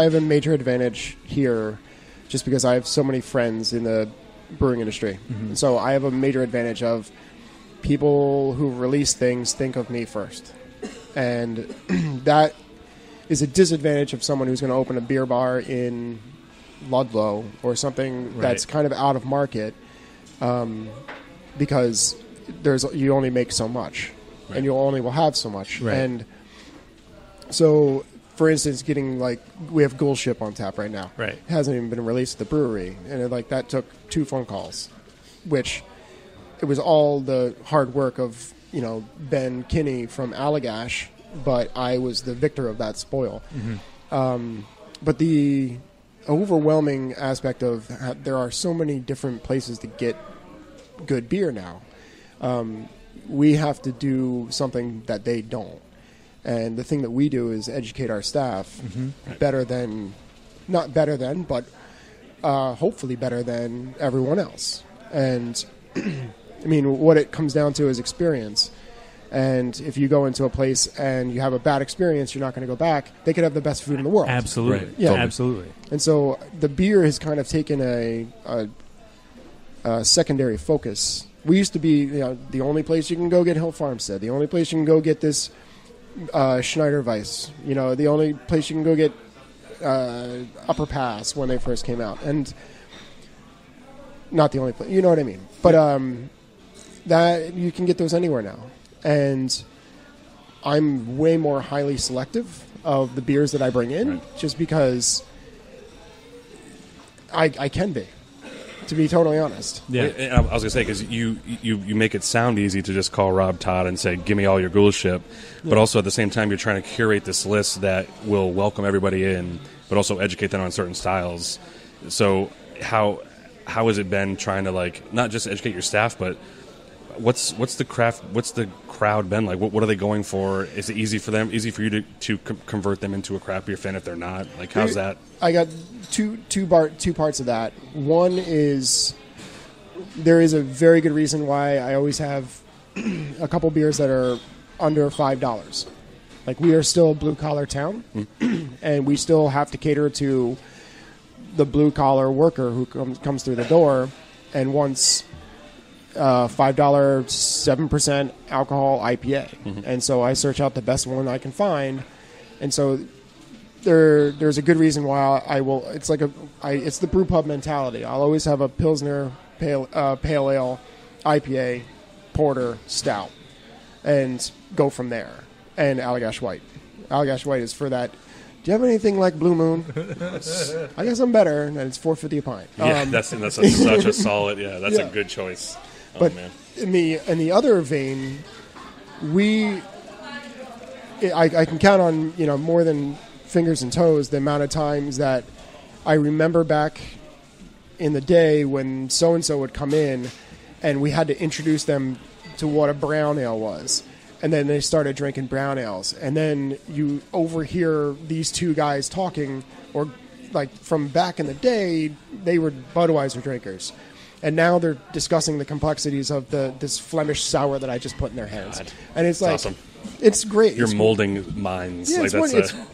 have a major advantage here just because I have so many friends in the brewing industry. Mm-hmm. So I have a major advantage of people who release things think of me first. And that is a disadvantage of someone who's going to open a beer bar in Ludlow or something that's kind of out of market, because you only make so much, and you only will have so much. Right. And so, for instance, we have Ghoul Ship on tap right now. Right. It hasn't even been released at the brewery, and that took 2 phone calls, which it was all the hard work of Ben Kinney from Allagash, but I was the victor of that spoil. Mm-hmm. But the overwhelming aspect of there are so many different places to get good beer now. We have to do something that they don't. And the thing that we do is educate our staff not better than, but hopefully better than everyone else. And I mean, what it comes down to is experience. And if you go into a place and you have a bad experience, you're not going to go back. They could have the best food in the world. Absolutely. Yeah. Totally. Absolutely. And so the beer has kind of taken a secondary focus. We used to be the only place you can go get Hill Farmstead, the only place you can go get this Schneider Weiss, the only place you can go get Upper Pass when they first came out. And not the only place, you know what I mean. But that you can get those anywhere now. And I'm way more highly selective of the beers that I bring in, just because I can be, to be totally honest. Yeah, and I was going to say, because you make it sound easy to just call Rob Todd and say, give me all your Ghoul Ship, but also at the same time you're trying to curate this list that will welcome everybody in, but also educate them on certain styles. So how has it been trying to not just educate your staff, but what's the crowd been like? What are they going for? Is it easy for you to convert them into a craft beer fan if they're not? How's that? I got two parts of that. One is there is a very good reason why I always have a couple beers that are under $5. We are still a blue collar town, and we still have to cater to the blue collar worker who comes through the door and wants $5 7% alcohol IPA. Mm-hmm. And so I search out the best one I can find, and so there's a good reason why I will. It's it's the brew pub mentality. I'll always have a Pilsner pale ale, IPA, porter, stout, and go from there. And Allagash White. Allagash White is for that. Do you have anything like Blue Moon? I guess I'm better, and it's $4.50 a pint. Yeah, that's such a solid. Yeah, that's a good choice. But man. in the other vein, I can count on more than fingers and toes the amount of times that I remember back in the day when so and so would come in, and we had to introduce them to what a brown ale was, and then they started drinking brown ales, and then you overhear these two guys talking, or from back in the day, they were Budweiser drinkers. And now they're discussing the complexities of this Flemish sour that I just put in their hands. God. And it's awesome. It's great. You're molding minds. Yeah,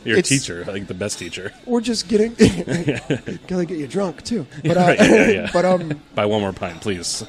you're a teacher, the best teacher. Or just getting... Gotta get you drunk, too. But, yeah. But, buy one more pint, please.